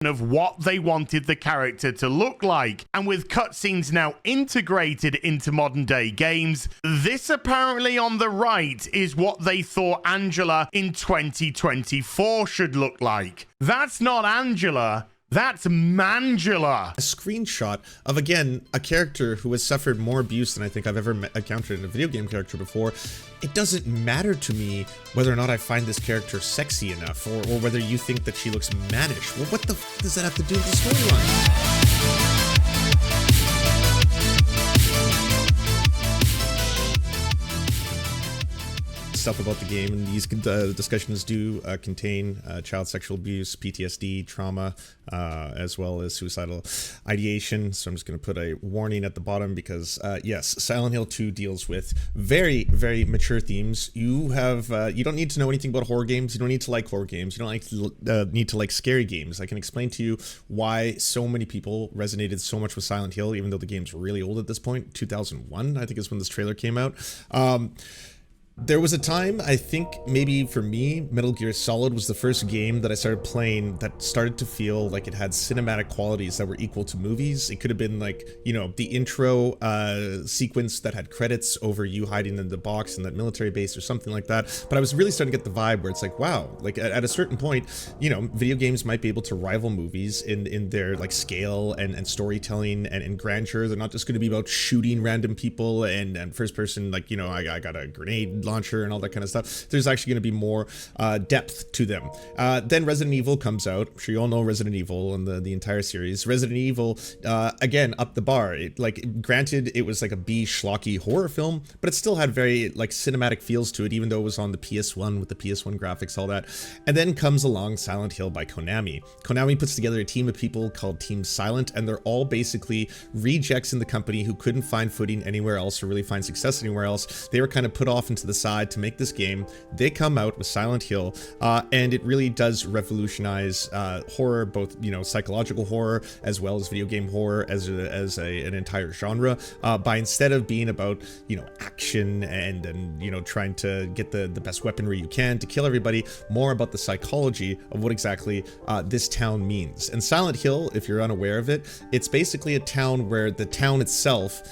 of what they wanted the character to look like. And with cutscenes now integrated into modern day games, this apparently on the right is what they thought Angela in 2024 should look like. That's not Angela. That's Mangela. A screenshot of, again, a character who has suffered more abuse than I think I've ever encountered in a video game character before. It doesn't matter to me whether or not I find this character sexy enough, or whether you think that she looks mannish. Well, what the f does that have to do with the storyline? Stuff about the game, and these discussions do contain child sexual abuse, PTSD, trauma, as well as suicidal ideation. So I'm just going to put a warning at the bottom because, yes, Silent Hill 2 deals with very, very mature themes. You don't need to know anything about horror games. You don't need to like horror games. You don't need to like scary games. I can explain to you why so many people resonated so much with Silent Hill, even though the game's really old at this point. 2001, I think, is when this trailer came out. There was a time, I think maybe for me, Metal Gear Solid was the first game that I started playing that started to feel like it had cinematic qualities that were equal to movies. It could have been like, you know, the intro sequence that had credits over you hiding in the box in that military base or something like that. But I was really starting to get the vibe where it's like, wow, like at a certain point, you know, video games might be able to rival movies in their like scale and storytelling and grandeur. They're not just going to be about shooting random people and first person, like, you know, I got a grenade launcher and all that kind of stuff. There's actually going to be more depth to them. Then Resident Evil comes out. I'm sure you all know Resident Evil and the entire series. Resident Evil, again, up the bar. Granted, it was like a B schlocky horror film, but it still had very like cinematic feels to it, even though it was on the PS1 with the PS1 graphics, all that. And then comes along Silent Hill by Konami. Konami puts together a team of people called Team Silent, and they're all basically rejects in the company who couldn't find footing anywhere else or really find success anywhere else. They were kind of put off into the side to make this game. They come out with Silent Hill, and it really does revolutionize horror, both, you know, psychological horror as well as video game horror as an entire genre, by instead of being about, you know, action and you know, trying to get the best weaponry you can to kill everybody, more about the psychology of what exactly this town means. And Silent Hill, if you're unaware of it, it's basically a town where the town itself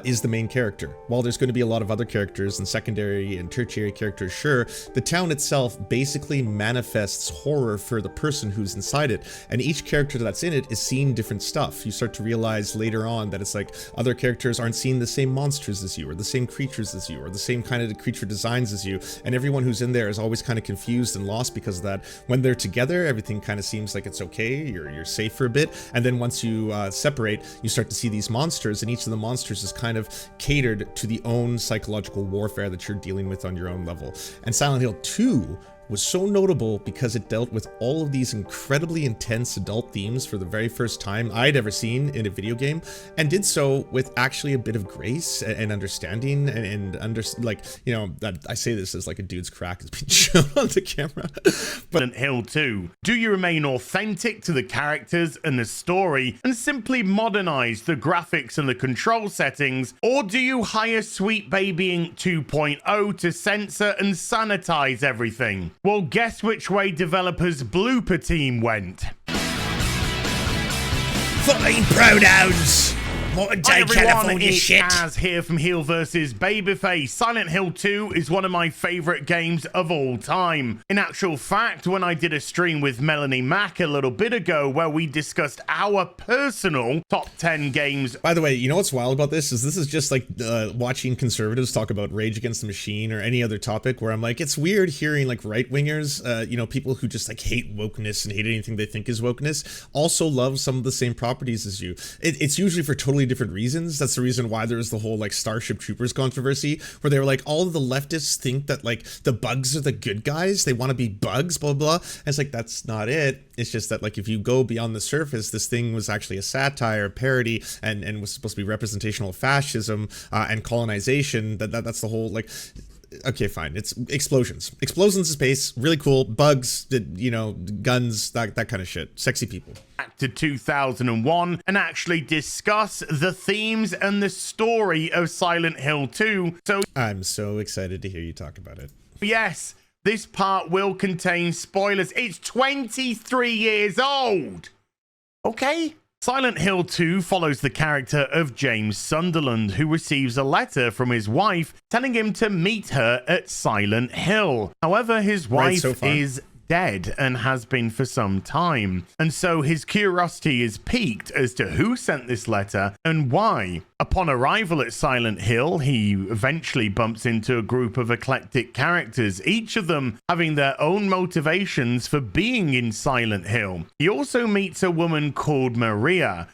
is the main character. While there's going to be a lot of other characters and secondary and tertiary characters, sure, the town itself basically manifests horror for the person who's inside it, and each character that's in it is seeing different stuff. You start to realize later on that it's like other characters aren't seeing the same monsters as you, or the same creatures as you, or the same kind of creature designs as you, and everyone who's in there is always kind of confused and lost because of that. When they're together, everything kind of seems like it's okay, you're safe for a bit, and then once you separate, you start to see these monsters, and each of the monsters is kind of catered to the own psychological warfare that you're dealing with on your own level. And Silent Hill 2 was so notable because it dealt with all of these incredibly intense adult themes for the very first time I'd ever seen in a video game, and did so with actually a bit of grace and understanding like, you know, that I say this as like a dude's crack is being shown on the camera. But Silent Hill 2, do you remain authentic to the characters and the story and simply modernize the graphics and the control settings, or do you hire Sweet Babying 2.0 to censor and sanitize everything? Well, guess which way developers' blooper team went. Fucking pronouns! Modern day California shit. It's here from Heel vs. Babyface. Silent Hill 2 is one of my favorite games of all time. In actual fact, when I did a stream with Melanie Mack a little bit ago where we discussed our personal top 10 games. By the way, you know what's wild about this is just like watching conservatives talk about Rage Against the Machine or any other topic, where I'm like, it's weird hearing like right-wingers, you know, people who just like hate wokeness and hate anything they think is wokeness, also love some of the same properties as you. It's usually for totally different reasons. That's the reason why there's the whole like Starship Troopers controversy, where they were like, all of the leftists think that like the bugs are the good guys, they want to be bugs, blah blah. And it's like, that's not it. It's just that like if you go beyond the surface, this thing was actually a satire, a parody, and was supposed to be representational of fascism and colonization. That's the whole like. Okay, fine. It's explosions in space, really cool. Bugs, you know, guns, that kind of shit. Sexy people. Back to 2001 and actually discuss the themes and the story of Silent Hill 2. So I'm so excited to hear you talk about it. Yes, this part will contain spoilers. It's 23 years old. Okay. Silent Hill 2 follows the character of James Sunderland, who receives a letter from his wife telling him to meet her at Silent Hill. However, his wife is dead and has been for some time, and so his curiosity is piqued as to who sent this letter and why. Upon arrival at Silent Hill, he eventually bumps into a group of eclectic characters, each of them having their own motivations for being in Silent Hill. He also meets a woman called Maria,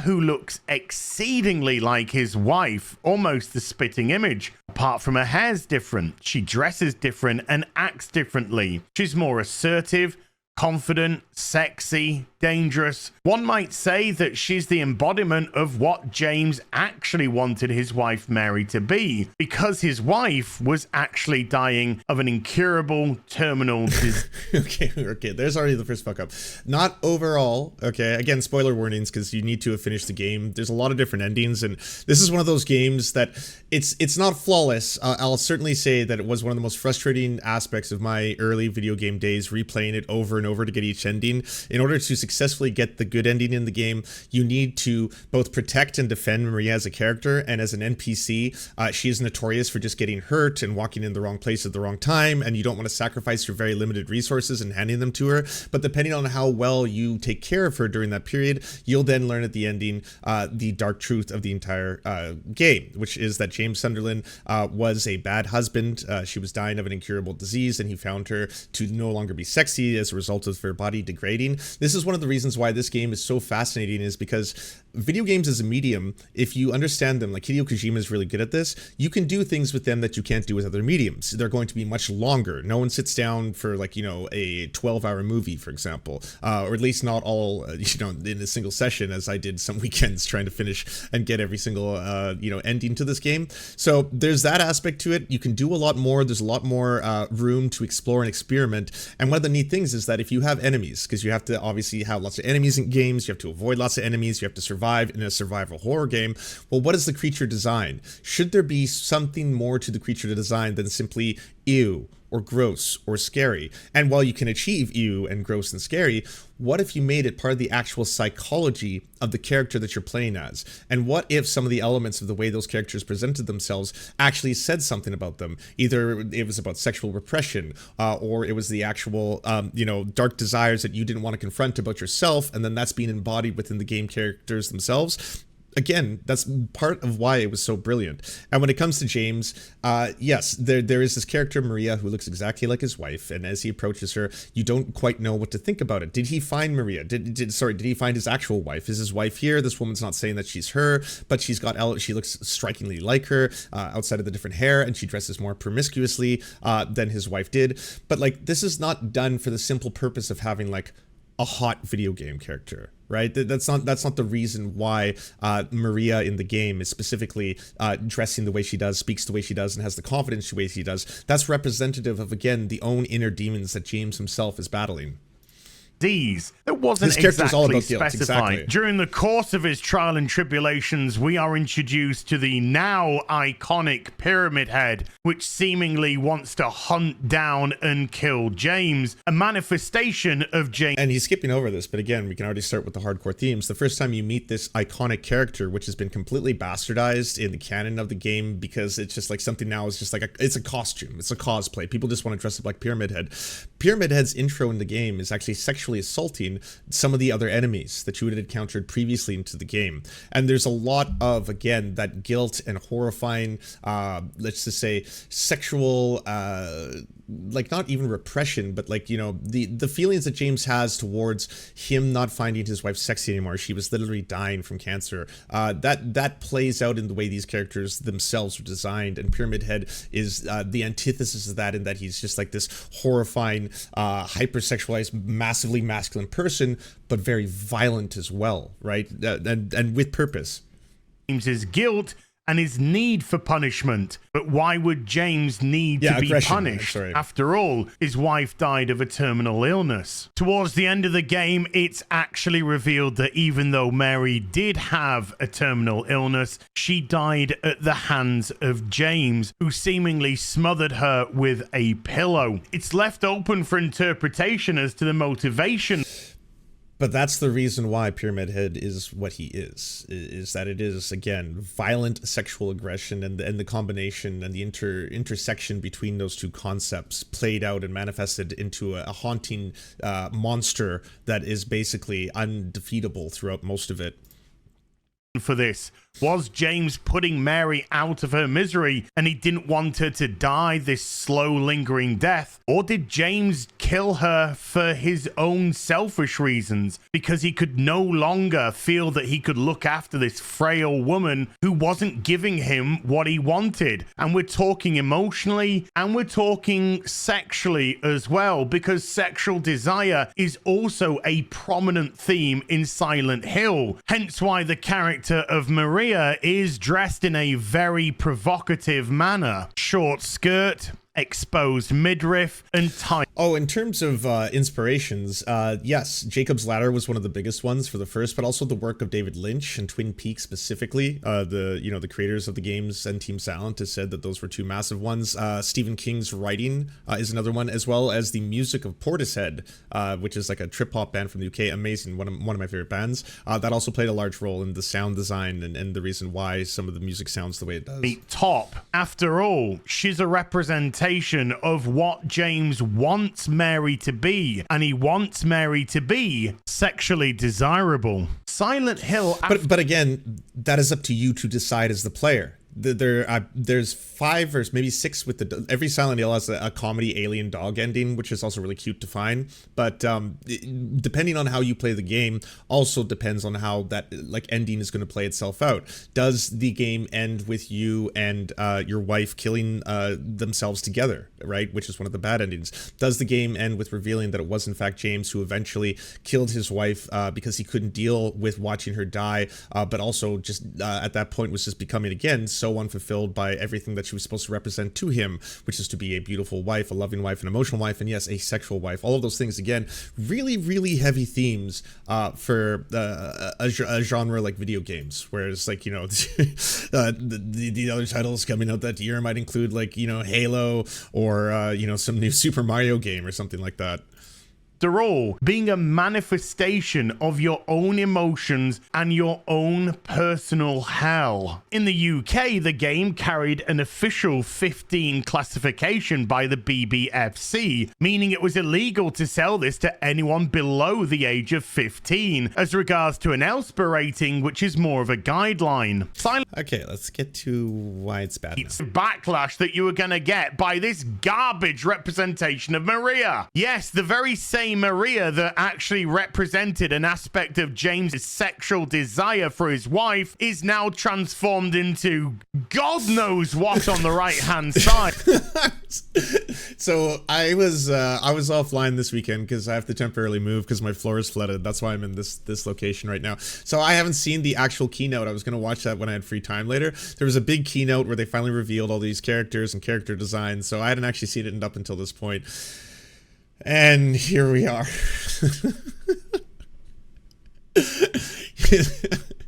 who looks exceedingly like his wife, almost the spitting image. Apart from her hair's different, she dresses different and acts differently. She's more assertive, confident, sexy, dangerous. One might say that she's the embodiment of what James actually wanted his wife Mary to be, because his wife was actually dying of an incurable terminal disease. Okay, there's already the first fuck up. Not overall, okay, again, spoiler warnings, because you need to have finished the game. There's a lot of different endings, and this is one of those games that it's not flawless. I'll certainly say that it was one of the most frustrating aspects of my early video game days, replaying it over and over to get each ending. In order to successfully get the good ending in the game, you need to both protect and defend Maria as a character, and as an NPC, she is notorious for just getting hurt and walking in the wrong place at the wrong time, and you don't want to sacrifice your very limited resources and handing them to her. But depending on how well you take care of her during that period, you'll then learn at the ending the dark truth of the entire game, which is that James Sunderland was a bad husband. She was dying of an incurable disease, and he found her to no longer be sexy as a result of her body degrading. This is one of the reasons why this game is so fascinating, is because video games as a medium, if you understand them, like Hideo Kojima is really good at this, you can do things with them that you can't do with other mediums. They're going to be much longer. No one sits down for, like, you know, a 12-hour movie, for example, or at least not all, you know, in a single session, as I did some weekends trying to finish and get every single, you know, ending to this game. So there's that aspect to it. You can do a lot more. There's a lot more room to explore and experiment. And one of the neat things is that if you have enemies, because you have to obviously have lots of enemies in games, you have to avoid lots of enemies, you have to survive in a survival horror game. Well, what is the creature design? Should there be something more to the creature design than simply ew or gross or scary? And while you can achieve ew and gross and scary, what if you made it part of the actual psychology of the character that you're playing as? And what if some of the elements of the way those characters presented themselves actually said something about them? Either it was about sexual repression, or it was the actual, you know, dark desires that you didn't want to confront about yourself, and then that's being embodied within the game characters themselves. Again, that's part of why it was so brilliant. And when it comes to James, yes, there is this character, Maria, who looks exactly like his wife, and as he approaches her, you don't quite know what to think about it. Did he find Maria? Did he find his actual wife? Is his wife here? This woman's not saying that she's her, but she looks strikingly like her, outside of the different hair, and she dresses more promiscuously than his wife did. But, like, this is not done for the simple purpose of having, like, a hot video game character, right? That's not the reason why Maria in the game is specifically dressing the way she does, speaks the way she does, and has the confidence the way she does. That's representative of, again, the own inner demons that James himself is battling. That wasn't exactly all about specified. exactly. During the course of his trial and tribulations, we are introduced to the now iconic Pyramid Head, which seemingly wants to hunt down and kill James, a manifestation of James. And he's skipping over this, but again, we can already start with the hardcore themes. The first time you meet this iconic character, which has been completely bastardized in the canon of the game, because it's just like something now is just like it's a costume, it's a cosplay. People just want to dress up like Pyramid Head. Pyramid Head's intro in the game is actually sexually assaulting some of the other enemies that you had encountered previously into the game. And there's a lot of, again, that guilt and horrifying, let's just say, sexual, like, not even repression, but, like, you know, the feelings that James has towards him not finding his wife sexy anymore. She was literally dying from cancer. That plays out in the way these characters themselves are designed, and Pyramid Head is the antithesis of that, in that he's just like this horrifying, hypersexualized, massively masculine person, but very violent as well, right? And with purpose. James's guilt and his need for punishment. But why would James need to be punished? After all, his wife died of a terminal illness. Towards the end of the game, it's actually revealed that even though Mary did have a terminal illness, she died at the hands of James, who seemingly smothered her with a pillow. It's left open for interpretation as to the motivation. But that's the reason why Pyramid Head is what he is that it is, again, violent sexual aggression, and the combination and the intersection between those two concepts played out and manifested into a haunting monster that is basically undefeatable throughout most of it. For this, was James putting Mary out of her misery and he didn't want her to die this slow lingering death? Or did James kill her for his own selfish reasons, because he could no longer feel that he could look after this frail woman who wasn't giving him what he wanted? And we're talking emotionally and we're talking sexually as well, because sexual desire is also a prominent theme in Silent Hill, hence why the character of Maria is dressed in a very provocative manner. Short skirt, exposed midriff, and tight. Oh, in terms of inspirations, yes, Jacob's Ladder was one of the biggest ones for the first, but also the work of David Lynch and Twin Peaks specifically. The creators of the games and Team Silent has said that those were two massive ones. Stephen King's writing is another one, as well as the music of Portishead, which is like a trip hop band from the UK. Amazing, one of my favorite bands. That also played a large role in the sound design and the reason why some of the music sounds the way it does. Top. After all, she's a representation of what James wants Mary to be, and he wants Mary to be sexually desirable. Silent Hill. But again, that is up to you to decide as the player. There's 5 or maybe 6 with every Silent Hill has a comedy alien dog ending, which is also really cute to find. But depending on how you play the game, also depends on how that ending is going to play itself out. Does the game end with you and your wife killing themselves together, right? Which is one of the bad endings. Does the game end with revealing that it was in fact James who eventually killed his wife because he couldn't deal with watching her die, but also just at that point was just becoming again so unfulfilled by everything that she was supposed to represent to him, which is to be a beautiful wife, a loving wife, an emotional wife, and yes, a sexual wife. All of those things, again, really, really heavy themes for a genre like video games, whereas the other titles coming out that year might include Halo or some new Super Mario game or something like that. After all, being a manifestation of your own emotions and your own personal hell. In the UK, the game carried an official 15 classification by the BBFC, meaning it was illegal to sell this to anyone below the age of 15, as regards to an ELSPA rating, which is more of a guideline. Okay, let's get to why it's bad now. Backlash that you were going to get by this garbage representation of Maria. Yes, the very same Maria that actually represented an aspect of James's sexual desire for his wife is now transformed into God knows what on the right hand side. So I was offline this weekend because I have to temporarily move because my floor is flooded. That's why I'm in this location right now. So I haven't seen the actual keynote. I was going to watch that when I had free time later. There was a big keynote where they finally revealed all these characters and character designs. So I hadn't actually seen it up until this point. And here we are.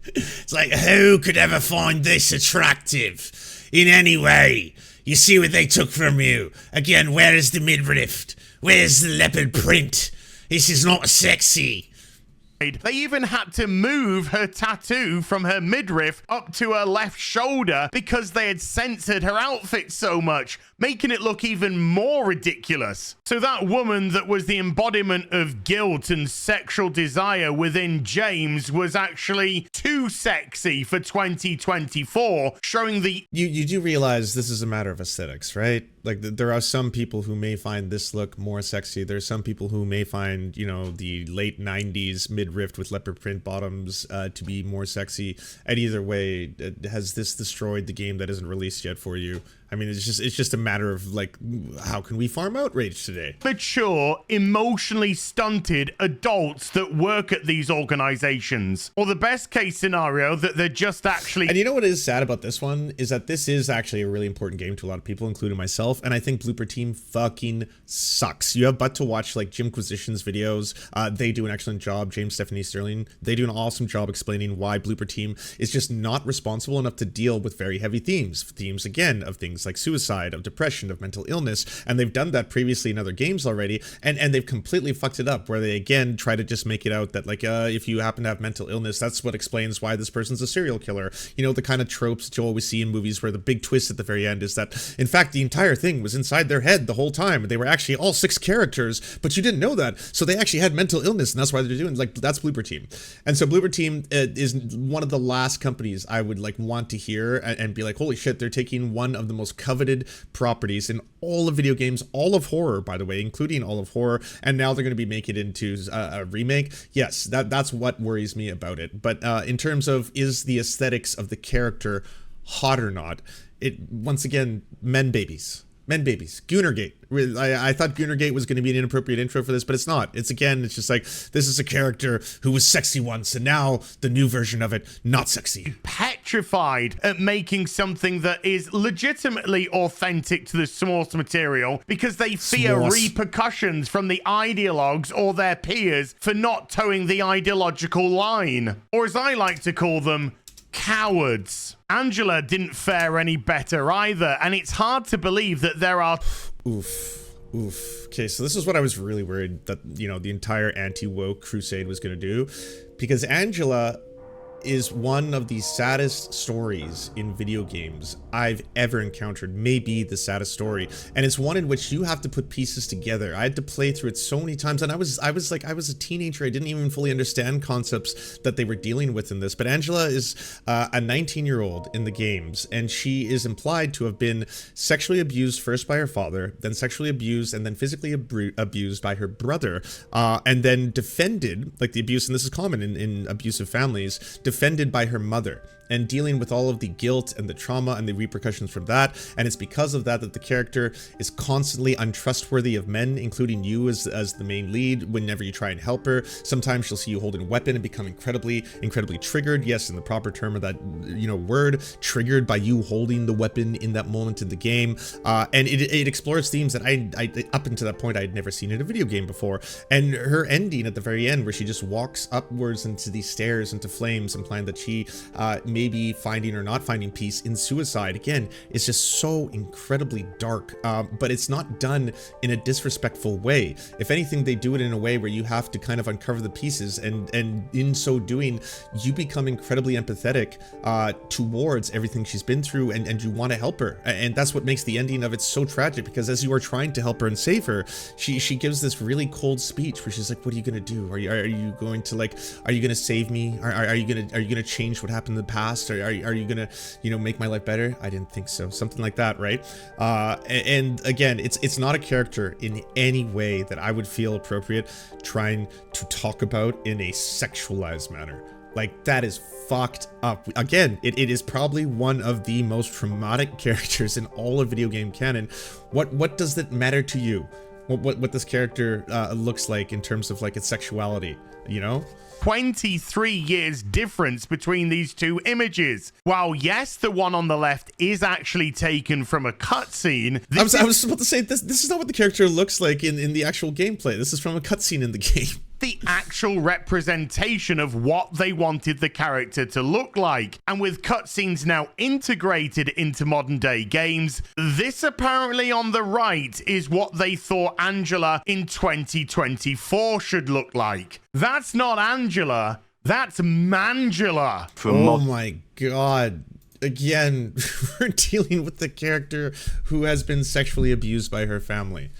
It's like, who could ever find this attractive in any way? You see what they took from you. Again, where is the midriff? Where's the leopard print? This is not sexy. They even had to move her tattoo from her midriff up to her left shoulder because they had censored her outfit so much, making it look even more ridiculous. So that woman that was the embodiment of guilt and sexual desire within James was actually too sexy for 2024, showing the... You do realize this is a matter of aesthetics, right? Like, there are some people who may find this look more sexy. There's some people who may find, the late 90s midriff with leopard print bottoms to be more sexy. And either way, has this destroyed the game that isn't released yet for you? I mean, it's just a matter of, how can we farm outrage today? Mature, emotionally stunted adults that work at these organizations. Or the best case scenario, that they're just actually... And you know what is sad about this one? Is that this is actually a really important game to a lot of people, including myself. And I think Blooper Team fucking sucks. You have but to watch, Jimquisition's videos. They do an excellent job. James, Stephanie, Sterling. They do an awesome job explaining why Blooper Team is just not responsible enough to deal with very heavy themes. Themes, again, of things things like suicide, of depression, of mental illness, and they've done that previously in other games already, and they've completely fucked it up, where they again try to just make it out that like if you happen to have mental illness, that's what explains why this person's a serial killer. You know, the kind of tropes that you always see in movies where the big twist at the very end is that in fact the entire thing was inside their head the whole time. They were actually all 6 characters, but you didn't know that, so they actually had mental illness, and that's why they're doing, like, that's Bloober Team. And so Bloober Team is one of the last companies I would like want to hear and be like, holy shit, they're taking one of the most coveted properties in all of video games, all of horror, by the way, including all of horror, and now they're going to be making it into a remake. Yes, that's what worries me about it. But in terms of, is the aesthetics of the character hot or not, it, once again, men babies. Goonergate. I thought Goonergate was going to be an inappropriate intro for this, but it's not. It's just like, this is a character who was sexy once, and now the new version of it, not sexy. Petrified at making something that is legitimately authentic to the source material because they fear repercussions from the ideologues or their peers for not towing the ideological line. Or as I like to call them, cowards. Angela didn't fare any better either, and it's hard to believe that there are... Oof. Okay, so this is what I was really worried that, you know, the entire anti-woke crusade was going to do, because Angela is one of the saddest stories in video games I've ever encountered, maybe the saddest story, and it's one in which you have to put pieces together. I had to play through it so many times, and I was a teenager. I didn't even fully understand concepts that they were dealing with in this, but Angela is a 19-year-old in the games, and she is implied to have been sexually abused first by her father, then sexually abused, and then physically abused by her brother, and then defended, like the abuse, and this is common in abusive families, defended by her mother, and dealing with all of the guilt and the trauma and the repercussions from that. And it's because of that that the character is constantly untrustworthy of men, including you as the main lead. Whenever you try and help her, sometimes she'll see you holding a weapon and become incredibly triggered. Yes, in the proper term of that, you know, word, triggered by you holding the weapon in that moment in the game. And it explores themes that I up until that point I had never seen in a video game before. And her ending at the very end, where she just walks upwards into these stairs into flames, implying that she may be finding or not finding peace in suicide, again, is just so incredibly dark, but it's not done in a disrespectful way. If anything, they do it in a way where you have to kind of uncover the pieces, and in so doing, you become incredibly empathetic towards everything she's been through, and you want to help her. And that's what makes the ending of it so tragic, because as you are trying to help her and save her, she gives this really cold speech where she's like, what are you gonna do? Are you going to, like, are you gonna save me? Are you gonna change what happened in the past? Are you gonna, you know, make my life better? I didn't think so. Something like that, right? And again, it's not a character in any way that I would feel appropriate trying to talk about in a sexualized manner. Like, that is fucked up. Again, it is probably one of the most traumatic characters in all of video game canon. What does that matter to you? What this character looks like in terms of, like, its sexuality, you know? 23 years difference between these two images. While yes, the one on the left is actually taken from a cutscene. I was about to say, this is not what the character looks like in the actual gameplay. This is from a cutscene in the game. The actual representation of what they wanted the character to look like. And with cutscenes now integrated into modern day games, this apparently on the right is what they thought Angela in 2024 should look like. That's not Angela, that's Mangela. Oh my god. Again, we're dealing with the character who has been sexually abused by her family.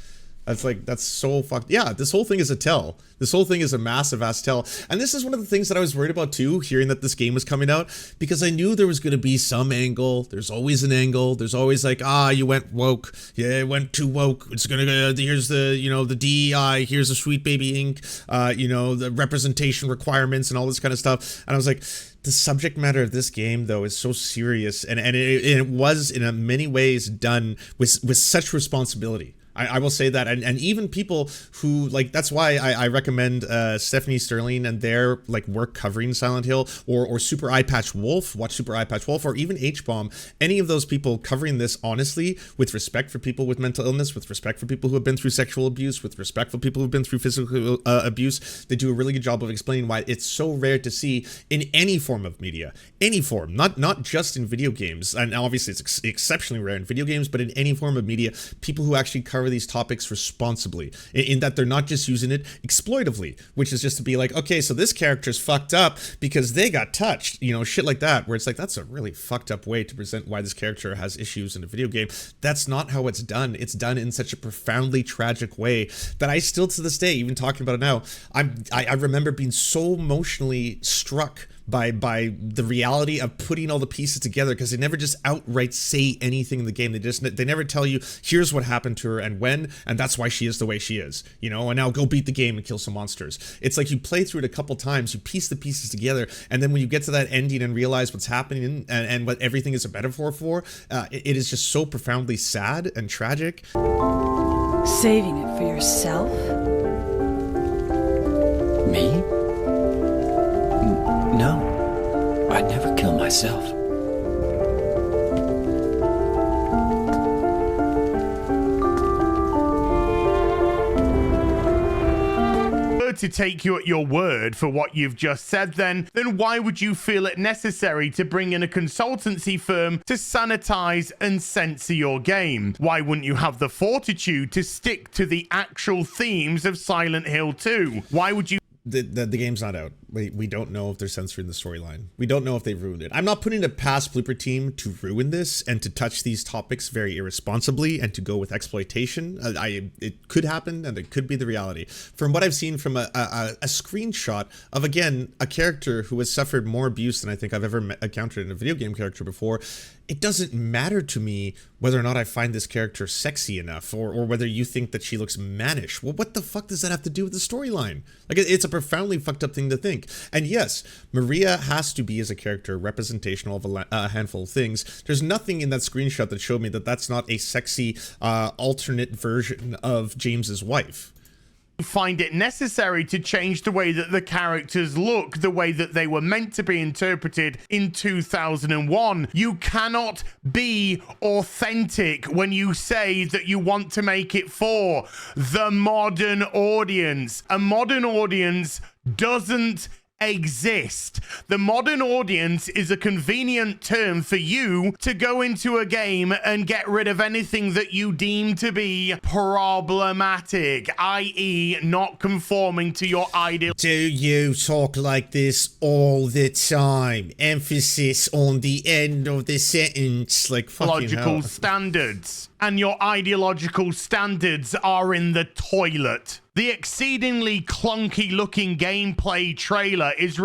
That's so fucked. Yeah, this whole thing is a tell. This whole thing is a massive ass tell. And this is one of the things that I was worried about too, hearing that this game was coming out, because I knew there was going to be some angle. There's always an angle. There's always like, you went woke. Yeah, it went too woke. It's going to, here's the, you know, the DEI, here's the Sweet Baby Inc., you know, the representation requirements and all this kind of stuff. And I was like, the subject matter of this game, though, is so serious. And it was in many ways done with such responsibility. I will say that, and even people who like, that's why I recommend Stephanie Sterling and their like work covering Silent Hill, or Super Eye Patch Wolf. Watch Super Eye Patch Wolf, or even H-Bomb. Any of those people covering this honestly, with respect for people with mental illness, with respect for people who have been through sexual abuse, with respect for people who've been through physical abuse. They do a really good job of explaining why it's so rare to see in any form of media, any form, not just in video games, and obviously it's exceptionally rare in video games, but in any form of media, people who actually cover these topics responsibly, in that they're not just using it exploitively, which is just to be like, okay, so this character's fucked up because they got touched, you know, shit like that, where it's like, that's a really fucked up way to present why this character has issues in a video game. That's not how it's done. It's done in such a profoundly tragic way that I still, to this day, even talking about it now, I remember being so emotionally struck by the reality of putting all the pieces together, because they never just outright say anything in the game. They never tell you, here's what happened to her and when, and that's why she is the way she is, you know, and now go beat the game and kill some monsters. It's like you play through it a couple times, you piece the pieces together, and then when you get to that ending and realize what's happening and what everything is a metaphor for, it is just so profoundly sad and tragic. Saving it for yourself? Me? No, I'd never kill myself. To take you at your word for what you've just said, then why would you feel it necessary to bring in a consultancy firm to sanitize and censor your game? Why wouldn't you have the fortitude to stick to the actual themes of Silent Hill 2? Why would you... The game's not out. We don't know if they're censoring the storyline. We don't know if they've ruined it. I'm not putting it past Blooper Team to ruin this and to touch these topics very irresponsibly and to go with exploitation. It could happen, and it could be the reality. From what I've seen from a screenshot of, again, a character who has suffered more abuse than I think I've ever encountered in a video game character before, it doesn't matter to me whether or not I find this character sexy enough, or whether you think that she looks mannish. Well, what the fuck does that have to do with the storyline? Like, it's a profoundly fucked up thing to think. And yes, Maria has to be, as a character, representational of a handful of things. There's nothing in that screenshot that showed me that that's not a sexy alternate version of James's wife. Find it necessary to change the way that the characters look, the way that they were meant to be interpreted in 2001. You cannot be authentic when you say that you want to make it for the modern audience. A modern audience doesn't exist. The modern audience is a convenient term for you to go into a game and get rid of anything that you deem to be problematic, i.e. not conforming to your ideal. Do you talk like this all the time? Emphasis on the end of the sentence, like fucking Ideological hell. standards. And your ideological standards are in the toilet. The exceedingly clunky looking gameplay trailer is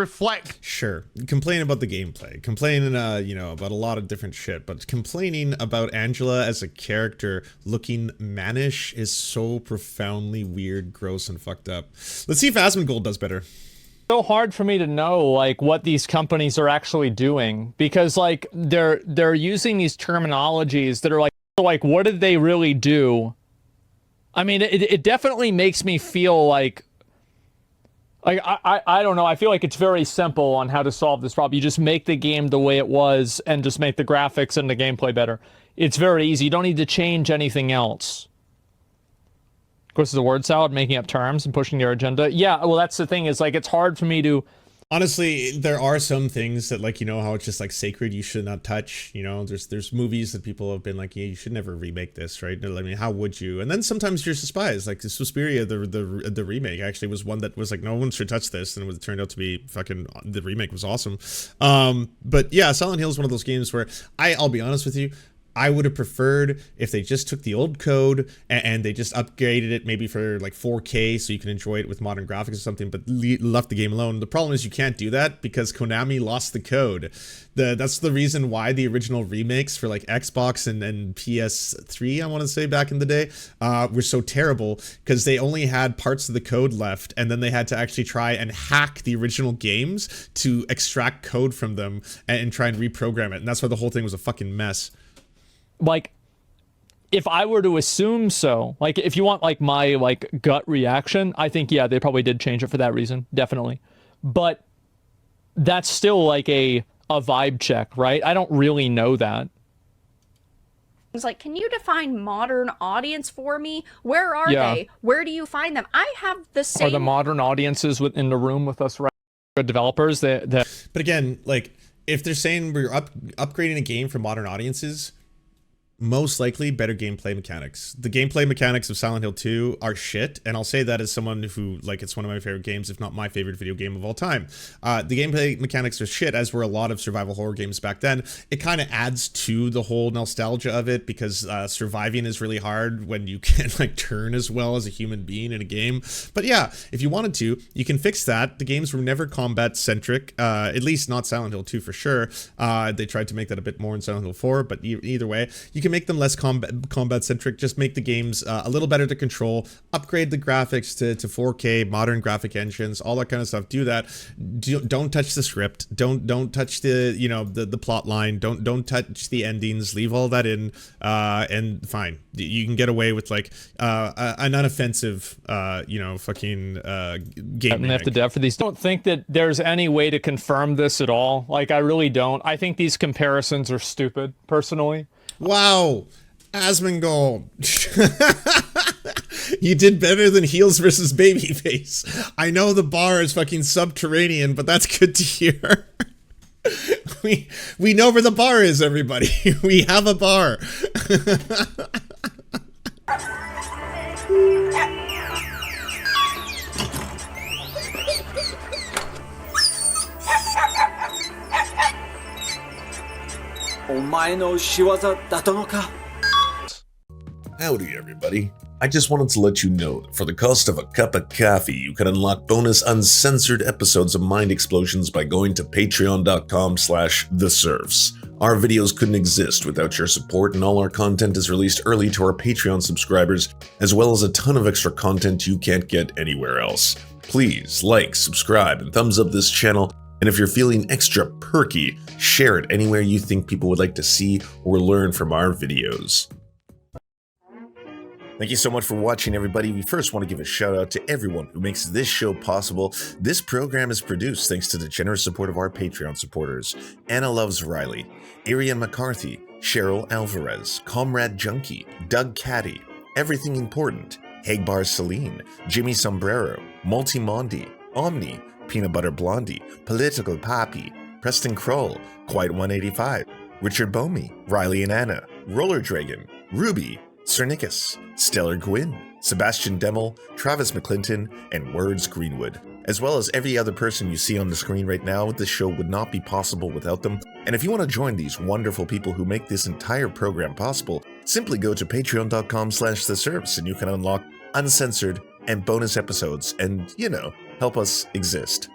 Sure, complain about the gameplay, complaining, you know, about a lot of different shit, but complaining about Angela as a character looking mannish is so profoundly weird, gross, and fucked up. Let's see if ASMONGOLD does better. So hard for me to know like what these companies are actually doing, because like they're using these terminologies that are like what did they really do? I mean, it definitely makes me feel like I don't know. I feel like it's very simple on how to solve this problem. You just make the game the way it was and just make the graphics and the gameplay better. It's very easy. You don't need to change anything else. Of course, it's a word salad, making up terms and pushing their agenda. Yeah, well, that's the thing, is like it's hard for me to... Honestly, there are some things that, like, you know, how it's just like sacred, you should not touch, you know, there's movies that people have been like, yeah, you should never remake this, right? I mean, how would you? And then sometimes you're surprised, like Suspiria, the remake actually was one that was like, no one should touch this, and it turned out to be fucking, the remake was awesome. But yeah, Silent Hill is one of those games where I'll be honest with you, I would have preferred if they just took the old code and they just upgraded it maybe for like 4K so you can enjoy it with modern graphics or something, but left the game alone. The problem is you can't do that because Konami lost the code. That's the reason why the original remakes for like Xbox and PS3, I want to say, back in the day, were so terrible, because they only had parts of the code left, and then they had to actually try and hack the original games to extract code from them and try and reprogram it. And that's why the whole thing was a fucking mess. Like, if I were to assume so, like if you want like my like gut reaction, I think yeah, they probably did change it for that reason, definitely. But that's still like a vibe check, right? I don't really know that. It's like, can you define modern audience for me? Where are Yeah. they? Where do you find them? I have the same. Are the modern audiences within the room with us, right? Good developers that But again, like if they're saying we're upgrading a game for modern audiences, most likely better gameplay mechanics. The gameplay mechanics of Silent Hill 2 are shit, and I'll say that as someone who, like, it's one of my favorite games, if not my favorite video game of all time. The gameplay mechanics are shit, as were a lot of survival horror games back then. It kind of adds to the whole nostalgia of it, because surviving is really hard when you can't, like, turn as well as a human being in a game. But yeah, if you wanted to, you can fix that. The games were never combat-centric, at least not Silent Hill 2 for sure. They tried to make that a bit more in Silent Hill 4, but either way, you can make them less combat centric, just make the games a little better to control, upgrade the graphics to 4K, modern graphic engines, all that kind of stuff. Do that. Don't touch the script. Don't touch the, you know, the plot line. Don't touch the endings. Leave all that in, and fine. You can get away with like an unoffensive, you know, fucking game. have to dev for these. Don't think that there's any way to confirm this at all. Like I really don't. I think these comparisons are stupid, personally. Wow. Asmongold. You did better than Heels versus Babyface. I know the bar is fucking subterranean, but that's good to hear. We know where the bar is, everybody. We have a bar. Howdy everybody. I just wanted to let you know that for the cost of a cup of coffee, you can unlock bonus uncensored episodes of Mind Explosions by going to patreon.com/theserfs. Our videos couldn't exist without your support, and all our content is released early to our Patreon subscribers, as well as a ton of extra content you can't get anywhere else. Please like, subscribe, and thumbs up this channel, and if you're feeling extra perky, share it anywhere you think people would like to see or learn from our videos. Thank you so much for watching, everybody. We first want to give a shout out to everyone who makes this show possible. This program is produced thanks to the generous support of our Patreon supporters: Anna Loves Riley, Arian McCarthy, Cheryl Alvarez, Comrade Junkie, Doug Caddy, Everything Important, Hagbar Celine, Jimmy Sombrero, Multimondi, Omni, Peanut Butter Blondie, Political Poppy, Preston Kroll, Quite 185, Richard Bomey, Riley and Anna, Roller Dragon, Ruby, Cernicus, Stellar Gwyn, Sebastian Demmel, Travis McClinton, and Words Greenwood, as well as every other person you see on the screen right now. This show would not be possible without them. And if you want to join these wonderful people who make this entire program possible, simply go to patreon.com/theserfs and you can unlock uncensored and bonus episodes and, you know, help us exist.